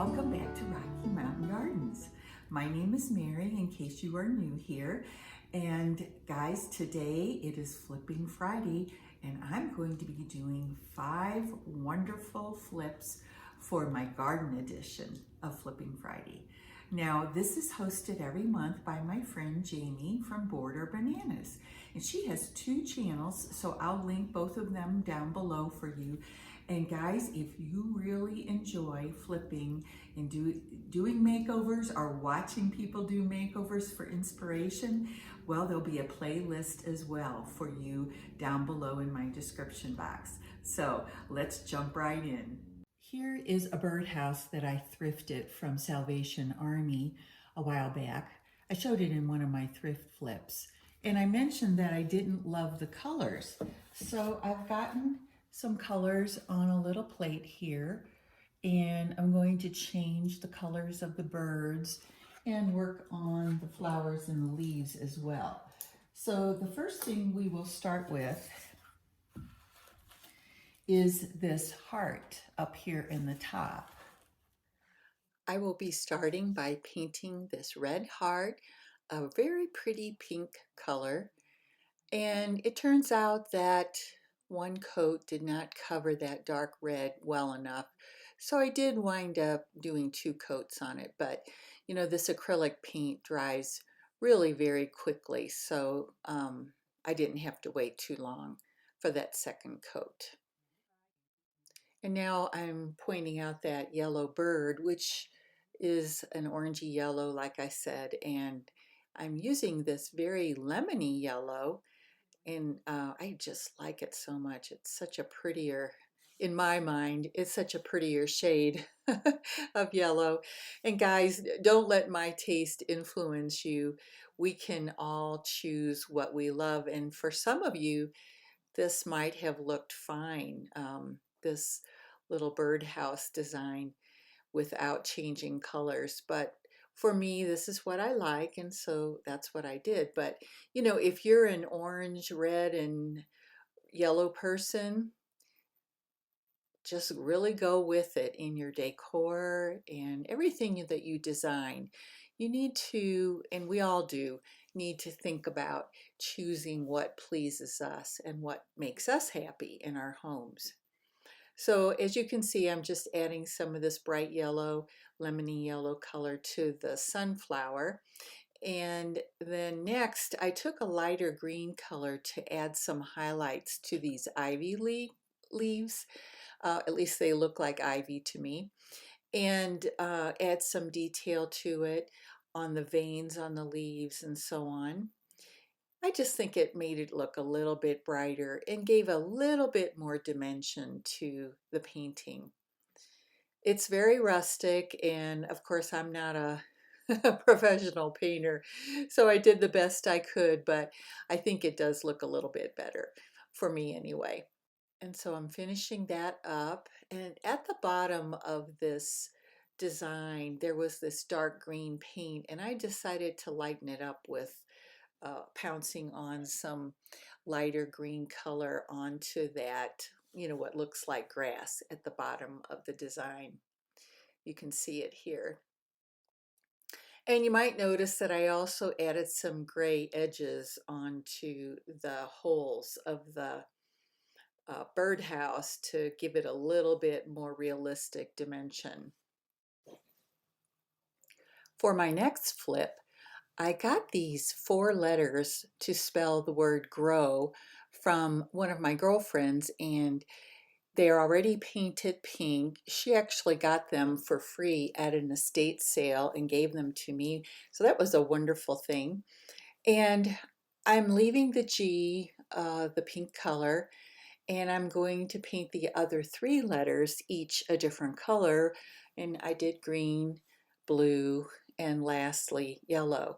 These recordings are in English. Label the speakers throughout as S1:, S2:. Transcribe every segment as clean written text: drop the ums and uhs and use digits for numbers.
S1: Welcome back to Rocky Mountain Gardens. My name is Mary, in case you are new here. And guys, today it is Flipping Friday, and I'm going to be doing 5 wonderful flips for my garden edition of Flipping Friday. Now, this is hosted every month by my friend Jaime from Border Bananas. And she has 2 channels, so I'll link both of them down below for you. And guys, if you really enjoy flipping and doing makeovers or watching people do makeovers for inspiration, well, there'll be a playlist as well for you down below in my description box. So let's jump right in. Here is a birdhouse that I thrifted from Salvation Army a while back. I showed it in one of my thrift flips. And I mentioned that I didn't love the colors. So I've gotten some colors on a little plate here, and I'm going to change the colors of the birds and work on the flowers and the leaves as well. So the first thing we will start with is this heart up here in the top. I will be starting by painting this red heart, a very pretty pink color, and it turns out that one coat did not cover that dark red well enough. So I did wind up doing 2 coats on it, but you know, this acrylic paint dries really very quickly, so I didn't have to wait too long for that second coat. And now I'm pointing out that yellow bird, which is an orangey yellow, like I said, and I'm using this very lemony yellow. And I just like it so much. It's such a prettier, in my mind, it's such a prettier shade of yellow. And guys, don't let my taste influence you. We can all choose what we love. And for some of you, this might have looked fine, this little birdhouse design without changing colors. But for me, this is what I like, and so that's what I did. But you know, if you're an orange, red, and yellow person, just really go with it in your decor and everything that you design. You need to, and we all do, need to think about choosing what pleases us and what makes us happy in our homes. So as you can see, I'm just adding some of this bright yellow, lemony yellow color to the sunflower. And then next, I took a lighter green color to add some highlights to these ivy leaves. At least they look like ivy to me. And add some detail to it on the veins on the leaves and so on. I just think it made it look a little bit brighter and gave a little bit more dimension to the painting. It's very rustic, and of course I'm not a professional painter, so I did the best I could, but I think it does look a little bit better for me anyway. And so I'm finishing that up, and at the bottom of this design there was this dark green paint, and I decided to lighten it up with pouncing on some lighter green color onto that, you know, what looks like grass at the bottom of the design. You can see it here. And you might notice that I also added some gray edges onto the holes of the birdhouse to give it a little bit more realistic dimension. For my next flip, I got these 4 letters to spell the word grow from one of my girlfriends, and they're already painted pink. She actually got them for free at an estate sale and gave them to me. So that was a wonderful thing. And I'm leaving the G, the pink color, and I'm going to paint the other 3 letters, each a different color. And I did green, blue, and lastly yellow.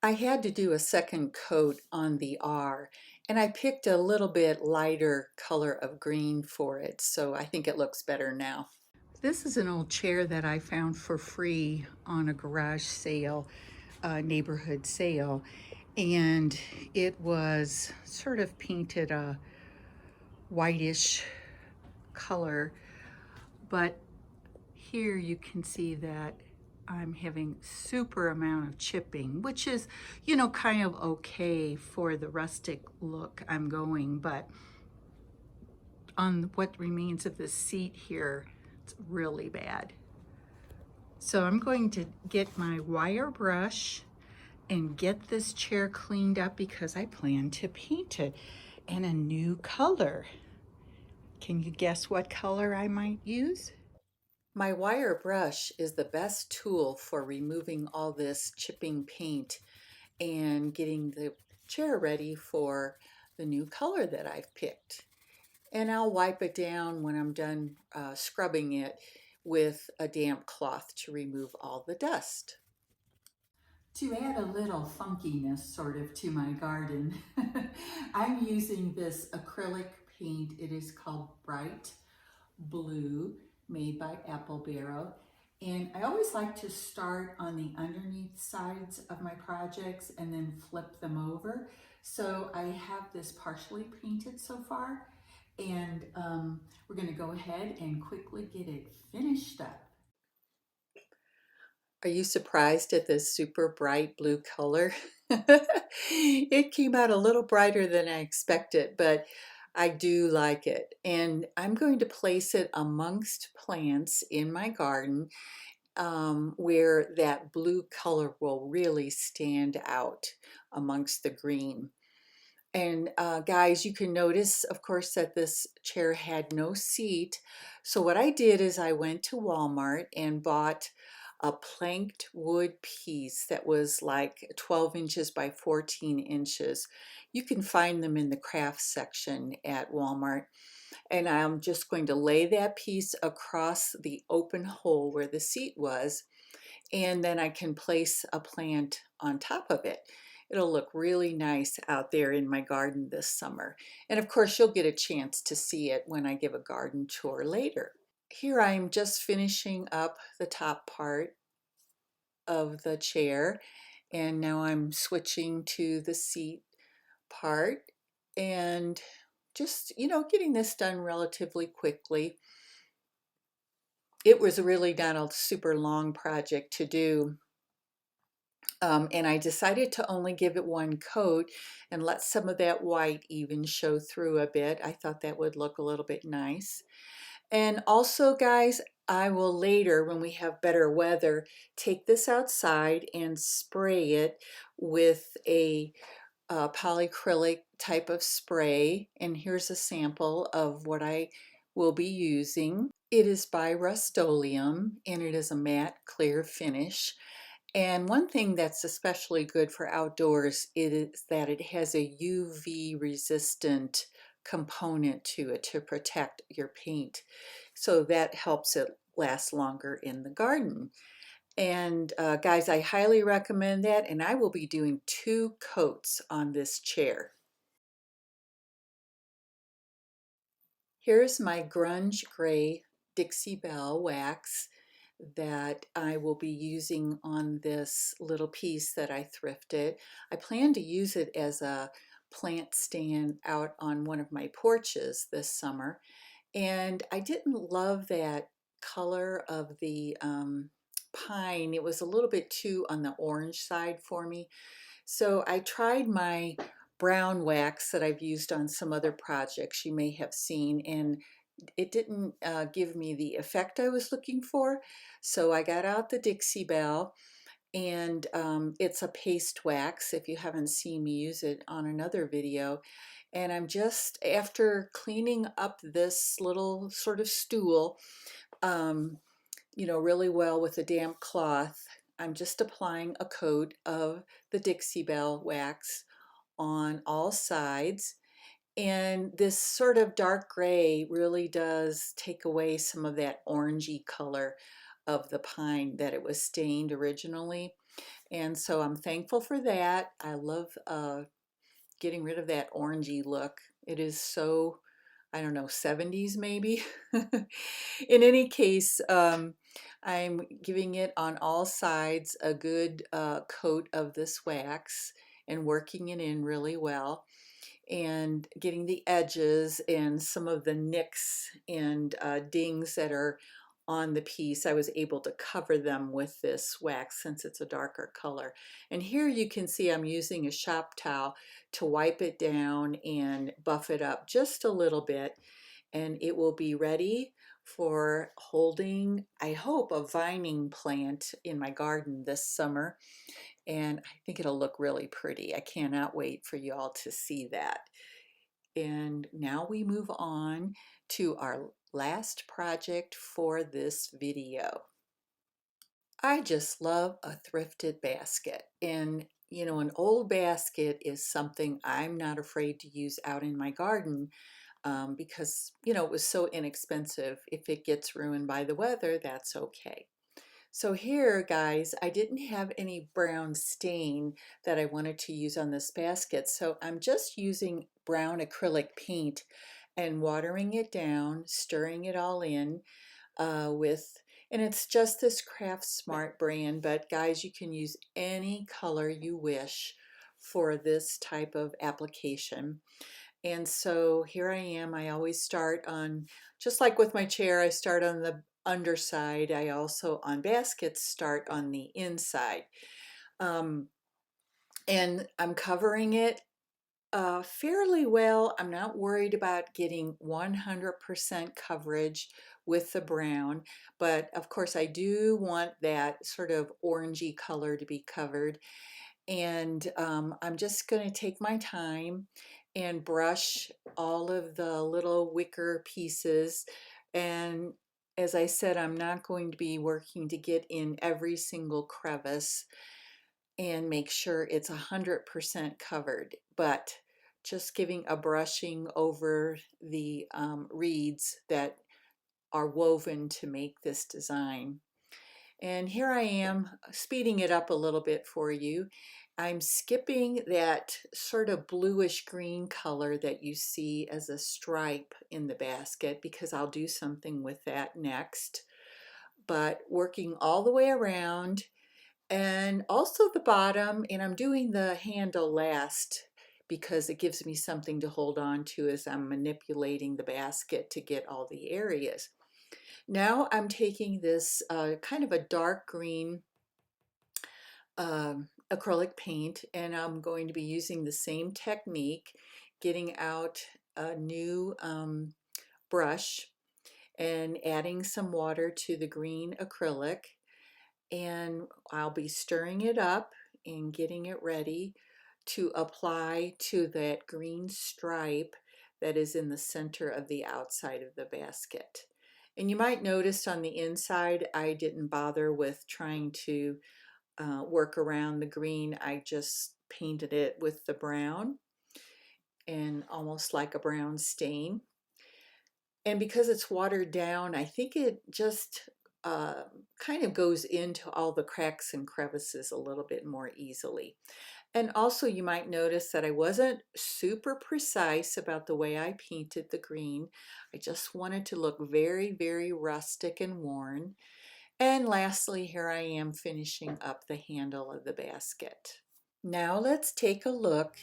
S1: I had to do a second coat on the R, and I picked a little bit lighter color of green for it, so I think it looks better now. This is an old chair that I found for free on a garage sale, neighborhood sale, and it was sort of painted a whitish color, but Here you can see that I'm having super amount of chipping, which is, you know, kind of okay for the rustic look I'm going, but on what remains of the seat here, it's really bad. So I'm going to get my wire brush and get this chair cleaned up because I plan to paint it in a new color. Can you guess what color I might use? My wire brush is the best tool for removing all this chipping paint and getting the chair ready for the new color that I've picked. And I'll wipe it down when I'm done scrubbing it with a damp cloth to remove all the dust. To add a little funkiness sort of to my garden, I'm using this acrylic paint. It is called Bright Blue, made by Apple Barrel. And I always like to start on the underneath sides of my projects and then flip them over. So I have this partially painted so far, and we're going to go ahead and quickly get it finished up. Are you surprised at this super bright blue color? It came out a little brighter than I expected, but I do like it. And I'm going to place it amongst plants in my garden where that blue color will really stand out amongst the green. And guys, you can notice, of course, that this chair had no seat. So what I did is I went to Walmart and bought a planked wood piece that was like 12 inches by 14 inches. You can find them in the crafts section at Walmart. And I'm just going to lay that piece across the open hole where the seat was, and then I can place a plant on top of it. It'll look really nice out there in my garden this summer. And of course, you'll get a chance to see it when I give a garden tour later. Here I'm just finishing up the top part of the chair, and now I'm switching to the seat part and just, you know, getting this done relatively quickly. It was really not a super long project to do. And I decided to only give it one coat and let some of that white even show through a bit. I thought that would look a little bit nice. And also, guys, I will later, when we have better weather, take this outside and spray it with a polyacrylic type of spray. And here's a sample of what I will be using. It is by Rust-Oleum, and it is a matte clear finish. And one thing that's especially good for outdoors is that it has a UV resistant component to it to protect your paint. So that helps it last longer in the garden. And guys, I highly recommend that. And I will be doing 2 coats on this chair. Here's my grunge gray Dixie Belle wax that I will be using on this little piece that I thrifted. I plan to use it as a plant stand out on one of my porches this summer. And I didn't love that color of the pine. It was a little bit too on the orange side for me. So I tried my brown wax that I've used on some other projects you may have seen, and it didn't give me the effect I was looking for. So I got out the Dixie Belle, and it's a paste wax if you haven't seen me use it on another video. And I'm just, after cleaning up this little sort of stool, you know, really well with a damp cloth, I'm just applying a coat of the Dixie Belle wax on all sides. And this sort of dark gray really does take away some of that orangey color of the pine that it was stained originally. And so I'm thankful for that. I love getting rid of that orangey look. It is so, I don't know, 70s maybe. In any case, I'm giving it on all sides a good coat of this wax and working it in really well, and getting the edges and some of the nicks and dings that are on the piece, I was able to cover them with this wax since it's a darker color. And here you can see I'm using a shop towel to wipe it down and buff it up just a little bit, and it will be ready for holding, I hope, a vining plant in my garden this summer. And I think it'll look really pretty. I cannot wait for you all to see that. And now we move on to our last project for this video. I just love a thrifted basket. And you know, an old basket is something I'm not afraid to use out in my garden, because you know, it was so inexpensive. If it gets ruined by the weather, that's okay. So here, guys, I didn't have any brown stain that I wanted to use on this basket, so I'm just using brown acrylic paint and watering it down, stirring it all in and it's just this Craft Smart brand, but guys, you can use any color you wish for this type of application. And so here I am. I always start on, just like with my chair, I start on the underside. I also, on baskets, start on the inside. Um, and I'm covering it fairly well. I'm not worried about getting 100% coverage with the brown, but of course I do want that sort of orangey color to be covered. And I'm just going to take my time and brush all of the little wicker pieces. And as I said, I'm not going to be working to get in every single crevice and make sure it's 100% covered, but just giving a brushing over the reeds that are woven to make this design. And here I am speeding it up a little bit for you. I'm skipping that sort of bluish green color that you see as a stripe in the basket because I'll do something with that next. But working all the way around and also the bottom, and I'm doing the handle last because it gives me something to hold on to as I'm manipulating the basket to get all the areas. Now I'm taking this kind of a dark green acrylic paint, and I'm going to be using the same technique, getting out a new brush and adding some water to the green acrylic, and I'll be stirring it up and getting it ready to apply to that green stripe that is in the center of the outside of the basket. And you might notice on the inside I didn't bother with trying to work around the green. I just painted it with the brown and almost like a brown stain. And because it's watered down, I think it just kind of goes into all the cracks and crevices a little bit more easily. And also you might notice that I wasn't super precise about the way I painted the green. I just wanted to look very, very rustic and worn. And lastly, here I am finishing up the handle of the basket. Now let's take a look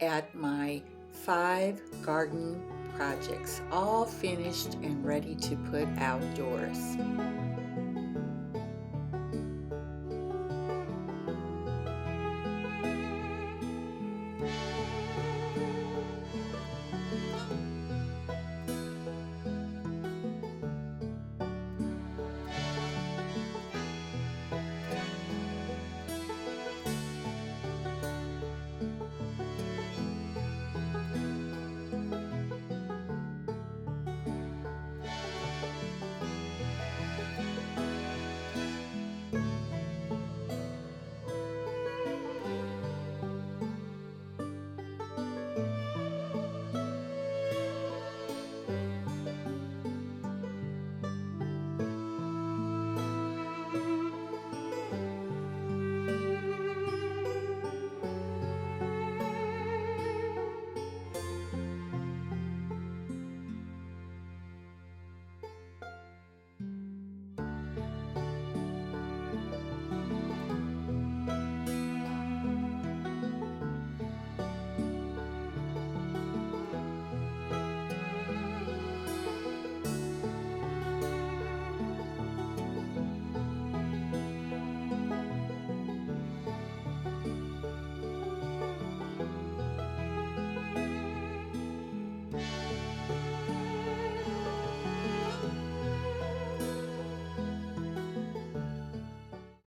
S1: at my 5 garden projects, all finished and ready to put outdoors.